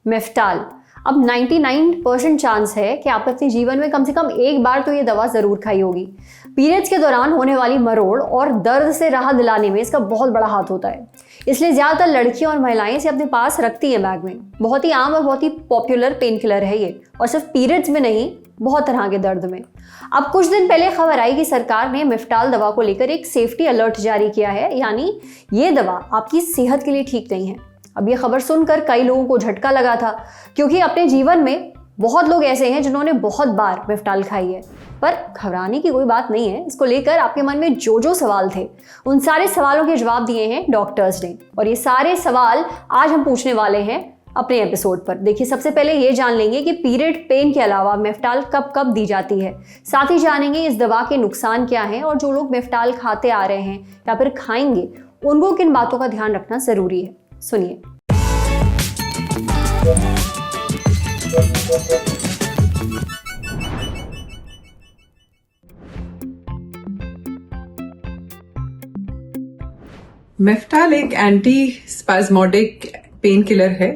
Meftal. अब 99% chance है कि आप अपने जीवन में कम से कम एक बार तो ये दवा जरूर खाई होगी। पीरियड्स के दौरान होने वाली मरोड़ और दर्द से राहत दिलाने में इसका बहुत बड़ा हाथ होता है, इसलिए ज्यादातर लड़कियां और महिलाएं इसे अपने पास रखती हैं बैग में। बहुत ही आम और बहुत ही पॉपुलर पेन किलर है ये, और सिर्फ पीरियड्स में नहीं, बहुत तरह के दर्द में। अब कुछ दिन पहले खबर आई कि सरकार ने मेफ्टाल दवा को लेकर एक सेफ्टी अलर्ट जारी किया है, यानी ये दवा आपकी सेहत के लिए ठीक नहीं है। अब ये खबर सुनकर कई लोगों को झटका लगा था, क्योंकि अपने जीवन में बहुत लोग ऐसे हैं जिन्होंने बहुत बार मेफ्टाल खाई है। पर घबराने की कोई बात नहीं है। इसको लेकर आपके मन में जो जो सवाल थे, उन सारे सवालों के जवाब दिए हैं डॉक्टर्स ने, और ये सारे सवाल आज हम पूछने वाले हैं अपने एपिसोड पर। देखिए, सबसे पहले ये जान लेंगे कि पीरियड पेन के अलावा मेफ्टाल कब कब दी जाती है। साथ ही जानेंगे इस दवा के नुकसान क्या हैं, और जो लोग मेफ्टाल खाते आ रहे हैं या फिर खाएंगे, उनको किन बातों का ध्यान रखना जरूरी है। सुनिए। मेफ्टाल एक एंटी स्पाज्मोडिक पेन किलर है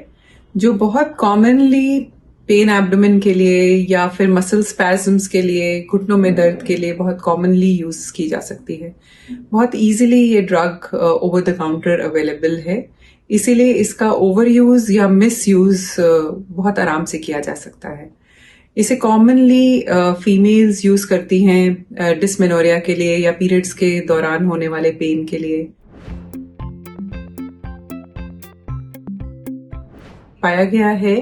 जो बहुत कॉमनली पेन एब्डोमेन के लिए या फिर मसल स्पैज्म्स के लिए, घुटनों में दर्द के लिए बहुत कॉमनली यूज की जा सकती है। बहुत इजीली ये drug over the counter available है, इसीलिए इसका ओवर यूज या मिस यूज बहुत आराम से किया जा सकता है। इसे कॉमनली फीमेल्स यूज करती हैं डिस्मेनोरिया के लिए या पीरियड्स के दौरान होने वाले पेन के लिए। पाया गया है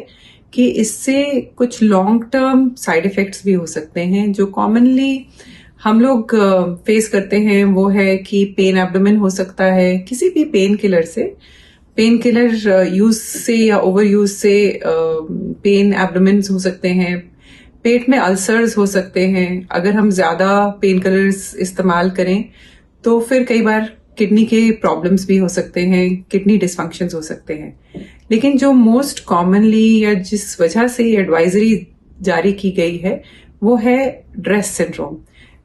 कि इससे कुछ लॉन्ग टर्म साइड इफेक्ट्स भी हो सकते हैं। जो कॉमनली हम लोग फेस करते हैं वो है कि पेन एब्डोमेन हो सकता है किसी भी पेन किलर से। पेन किलर यूज से या ओवर यूज से पेन एब्डोमेन हो सकते हैं, पेट में अल्सर्स हो सकते हैं। अगर हम ज्यादा पेन किलर्स इस्तेमाल करें तो फिर कई बार किडनी के प्रॉब्लम्स भी हो सकते हैं, किडनी डिसफंक्शंस हो सकते हैं। लेकिन जो मोस्ट कॉमनली या जिस वजह से एडवाइजरी जारी की गई है वो है ड्रेस सिंड्रोम,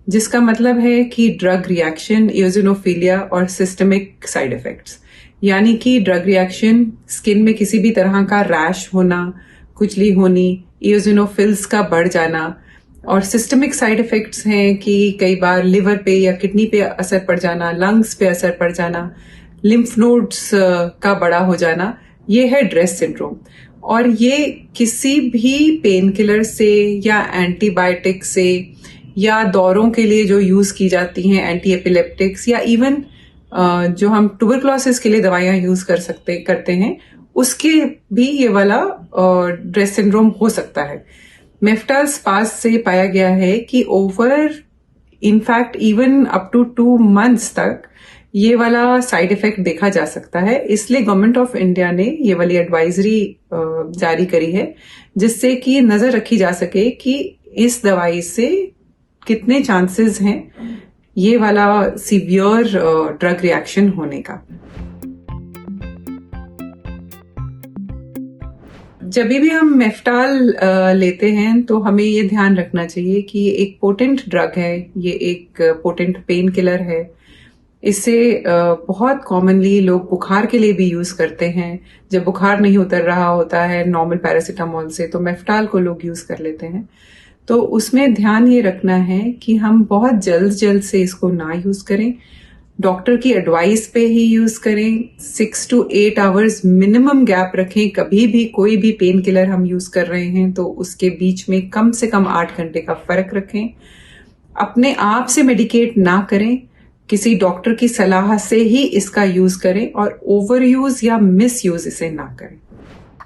जिसका मतलब है कि ड्रग रिएक्शन, इओजिनोफिलिया और सिस्टमिक साइड इफेक्ट्स। यानी कि ड्रग रिएक्शन, स्किन में किसी भी तरह का रैश होना, खुजली होनी, इओजिनोफिल्स का बढ़ जाना, और सिस्टमिक साइड इफेक्ट्स हैं कि कई बार लिवर पे या किडनी पे असर पड़ जाना, लंग्स पे असर पड़ जाना, लिम्फ नोड्स का बड़ा हो जाना। ये है ड्रेस सिंड्रोम, और ये किसी भी पेन किलर से या एंटीबायोटिक से या दौरों के लिए जो यूज की जाती हैं एंटी एपिलेप्टिक्स, या इवन जो हम ट्यूबरक्लोसिस के लिए दवाइयां यूज करते हैं, उसके भी ये वाला ड्रेस सिंड्रोम हो सकता है। मेफ्टाल स्पास से पाया गया है कि over in fact even up to 2 months तक ये वाला साइड इफेक्ट देखा जा सकता है। इसलिए गवर्नमेंट ऑफ इंडिया ने ये वाली एडवाइजरी जारी करी है, जिससे कि नजर रखी जा सके कि इस दवाई से कितने चांसेस हैं ये वाला सीवियर ड्रग रिएक्शन होने का। जब भी हम मेफ्टाल लेते हैं तो हमें ये ध्यान रखना चाहिए कि ये एक पोटेंट ड्रग है, ये एक पोटेंट पेन किलर है। इसे बहुत कॉमनली लोग बुखार के लिए भी यूज करते हैं। जब बुखार नहीं उतर रहा होता है नॉर्मल पैरासीटामोल से, तो मेफ्टाल को लोग यूज कर लेते हैं। तो उसमें ध्यान ये रखना है कि हम बहुत जल्द से इसको ना यूज करें, डॉक्टर की एडवाइस पे ही यूज करें। 6 to 8 आवर्स मिनिमम गैप रखें। कभी भी कोई भी पेन किलर हम यूज कर रहे हैं तो उसके बीच में कम से कम 8 घंटे का फर्क रखें। अपने आप से मेडिकेट ना करें, किसी डॉक्टर की सलाह से ही इसका यूज करें, और ओवर यूज या मिस यूज इसे ना करें।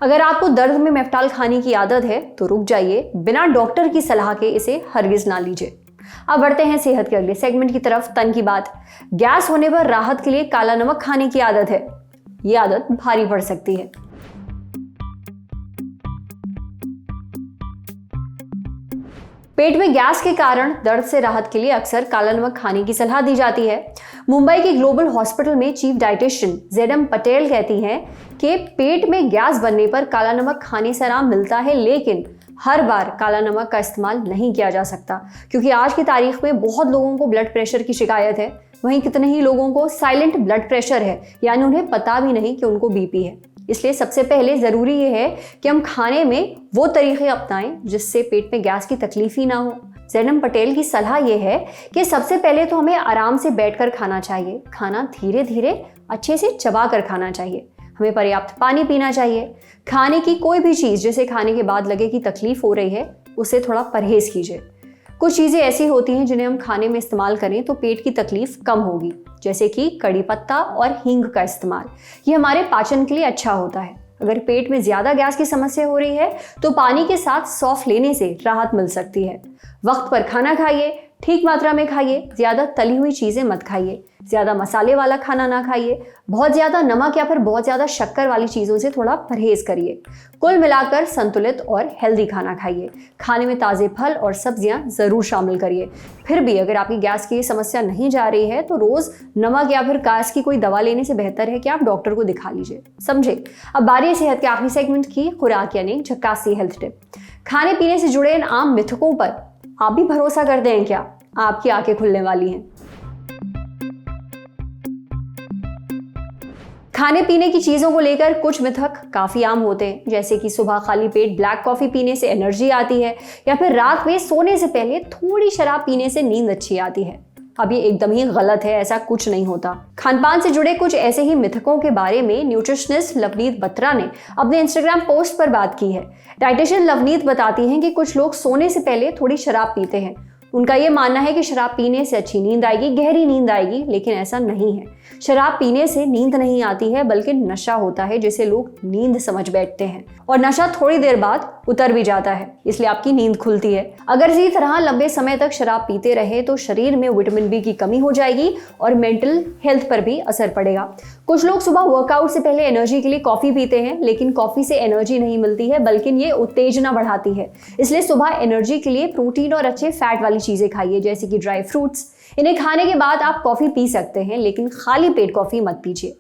अगर आपको दर्द में मेफ्टाल खाने की आदत है तो रुक जाइए, बिना डॉक्टर की सलाह के इसे हरगिज ना लीजिए। अब बढ़ते हैं सेहत के अगले सेगमेंट की तरफ, तन की बात। गैस होने पर राहत के लिए काला नमक खाने की आदत है, ये आदत भारी पड़ सकती है। पेट में गैस के कारण दर्द से राहत के लिए अक्सर काला नमक खाने की सलाह दी जाती है। मुंबई के ग्लोबल हॉस्पिटल में चीफ डाइटिशियन ZM पटेल कहती हैं कि पेट में गैस बनने पर काला नमक खाने से आराम मिलता है, लेकिन हर बार काला नमक का इस्तेमाल नहीं किया जा सकता, क्योंकि आज की तारीख में बहुत लोगों को ब्लड प्रेशर की शिकायत है। वहीं कितने ही लोगों को साइलेंट ब्लड प्रेशर है, यानी उन्हें पता भी नहीं कि उनको BP है। इसलिए सबसे पहले ज़रूरी ये है कि हम खाने में वो तरीके अपनाएं जिससे पेट में गैस की तकलीफ ही ना हो। जैनम पटेल की सलाह ये है कि सबसे पहले तो हमें आराम से बैठकर खाना चाहिए, खाना धीरे धीरे अच्छे से चबा कर खाना चाहिए, हमें पर्याप्त पानी पीना चाहिए। खाने की कोई भी चीज़ जिसे खाने के बाद लगे कि तकलीफ हो रही है उससे थोड़ा परहेज कीजिए। कुछ चीज़ें ऐसी होती हैं जिन्हें हम खाने में इस्तेमाल करें तो पेट की तकलीफ कम होगी, जैसे कि कड़ी पत्ता और हींग का इस्तेमाल। ये हमारे पाचन के लिए अच्छा होता है। अगर पेट में ज़्यादा गैस की समस्या हो रही है तो पानी के साथ सौंफ लेने से राहत मिल सकती है। वक्त पर खाना खाइए, ठीक मात्रा में खाइए, ज़्यादा तली हुई चीज़ें मत खाइए, ज़्यादा मसाले वाला खाना ना खाइए, बहुत ज़्यादा नमक या फिर बहुत ज़्यादा शक्कर वाली चीज़ों से थोड़ा परहेज करिए। कुल मिलाकर संतुलित और हेल्दी खाना खाइए। खाने में ताज़े फल और सब्जियां ज़रूर शामिल करिए। फिर भी अगर आपकी गैस की समस्या नहीं जा रही है तो रोज़ नमक या फिर गैस की कोई दवा लेने से बेहतर है कि आप डॉक्टर को दिखा लीजिए। समझे? अब बारी है सेहत के आखिरी सेगमेंट की, खुराक यानी झक्कासी हेल्थ टिप। खाने पीने से जुड़े इन आम मिथकों पर आप भी भरोसा करते हैं क्या? आपकी आंखें खुलने वाली हैं। खाने पीने की चीज़ों को लेकर कुछ मिथक काफ़ी आम होते हैं, जैसे कि सुबह खाली पेट ब्लैक कॉफ़ी पीने से एनर्जी आती है, या फिर रात में सोने से पहले थोड़ी शराब पीने से नींद अच्छी आती है। अब ये एकदम ही गलत है, ऐसा कुछ नहीं होता। खानपान से जुड़े कुछ ऐसे ही मिथकों के बारे में न्यूट्रिशनिस्ट लवनीत बत्रा ने अपने इंस्टाग्राम पोस्ट पर बात की है। डाइटिशियन लवनीत बताती हैं कि कुछ लोग सोने से पहले थोड़ी शराब पीते हैं। उनका ये मानना है कि शराब पीने से अच्छी नींद आएगी, गहरी नींद आएगी, लेकिन ऐसा नहीं है। शराब पीने से नींद नहीं आती है, बल्कि नशा होता है जिसे लोग नींद समझ बैठते हैं, और नशा थोड़ी देर बाद उतर भी जाता है, इसलिए आपकी नींद खुलती है। अगर इसी तरह लंबे समय तक शराब पीते रहे तो शरीर में विटामिन बी की कमी हो जाएगी और मेंटल हेल्थ पर भी असर पड़ेगा। कुछ लोग सुबह वर्कआउट से पहले एनर्जी के लिए कॉफी पीते हैं, लेकिन कॉफी से एनर्जी नहीं मिलती है, बल्कि ये उत्तेजना बढ़ाती है। इसलिए सुबह एनर्जी के लिए प्रोटीन और अच्छे फैट वाली चीजें खाइए, जैसे कि ड्राई फ्रूट्स। इन्हें खाने के बाद आप कॉफी पी सकते हैं, लेकिन खाली पेट कॉफी मत पीजिए,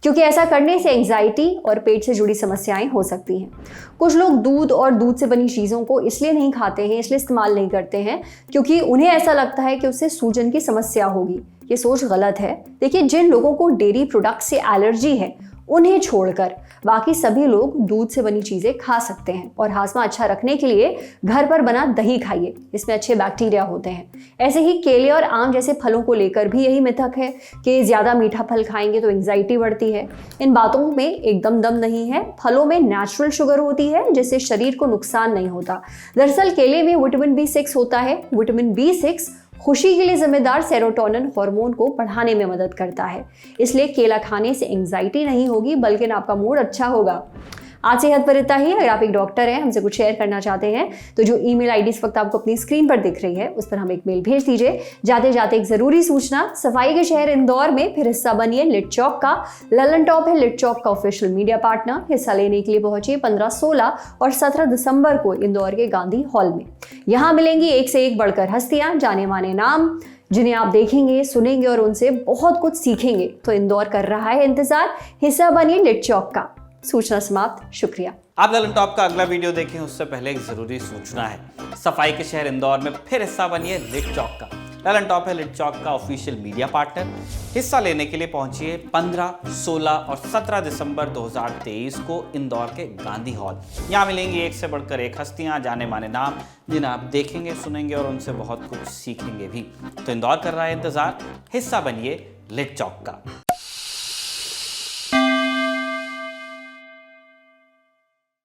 क्योंकि ऐसा करने से एंजाइटी और पेट से जुड़ी समस्याएं हो सकती हैं। कुछ लोग दूध और दूध से बनी चीज़ों को इसलिए नहीं खाते हैं, इसलिए इस्तेमाल नहीं करते हैं, क्योंकि उन्हें ऐसा लगता है कि उससे सूजन की समस्या होगी। ये सोच गलत है। देखिए, जिन लोगों को डेयरी प्रोडक्ट से एलर्जी है उन्हें छोड़कर बाकी सभी लोग दूध से बनी चीज़ें खा सकते हैं। और हाजमा अच्छा रखने के लिए घर पर बना दही खाइए, इसमें अच्छे बैक्टीरिया होते हैं। ऐसे ही केले और आम जैसे फलों को लेकर भी यही मिथक है कि ज़्यादा मीठा फल खाएंगे तो एंजाइटी बढ़ती है। इन बातों में एकदम दम नहीं है। फलों में नेचुरल शुगर होती है, जिससे शरीर को नुकसान नहीं होता। दरअसल केले में विटामिन B6 होता है। विटामिन B6 खुशी के लिए जिम्मेदार सेरोटोनिन हार्मोन को बढ़ाने में मदद करता है। इसलिए केला खाने से एंजाइटी नहीं होगी, बल्कि आपका मूड अच्छा होगा। आज सेहत पर इतना ही। अगर आप एक डॉक्टर हैं, हमसे कुछ शेयर करना चाहते हैं, तो जो ईमेल आईडी इस वक्त आपको अपनी स्क्रीन पर दिख रही है उस पर हम एक मेल भेज दीजिए। जाते जाते एक जरूरी सूचना, सफाई के शहर इंदौर में फिर हिस्सा बनिए लिट चौक का। ललन टॉप है लिट चौक का ऑफिशियल मीडिया पार्टनर। हिस्सा लेने के लिए पहुंचिए 15, 16 और 17 दिसंबर को इंदौर के गांधी हॉल में। यहाँ मिलेंगी एक से एक बढ़कर हस्तियां, जाने माने नाम, जिन्हें आप देखेंगे, सुनेंगे और उनसे बहुत कुछ सीखेंगे। तो इंदौर कर रहा है इंतजार। हिस्सा बनिए लिट चौक का। सूचना समाप्त। शुक्रिया। आप ललन टॉप का अगला वीडियो देखें उससे पहले एक जरूरी सूचना है। सफाई के शहर इंदौर में फिर हिस्सा बनिए लिट चौक का। ललन टॉप है लिट चौक का ऑफिशियल मीडिया पार्टनर। हिस्सा लेने के लिए पहुंचिए 15, 16 और 17 दिसंबर 2023 को इंदौर के गांधी हॉल। यहाँ मिलेंगी एक से बढ़कर एक हस्तियां, जाने माने नाम, जिन्हें आप देखेंगे, सुनेंगे और उनसे बहुत कुछ सीखेंगे भी। तो इंदौर कर रहा है इंतजार। हिस्सा बनिए लिट चौक का।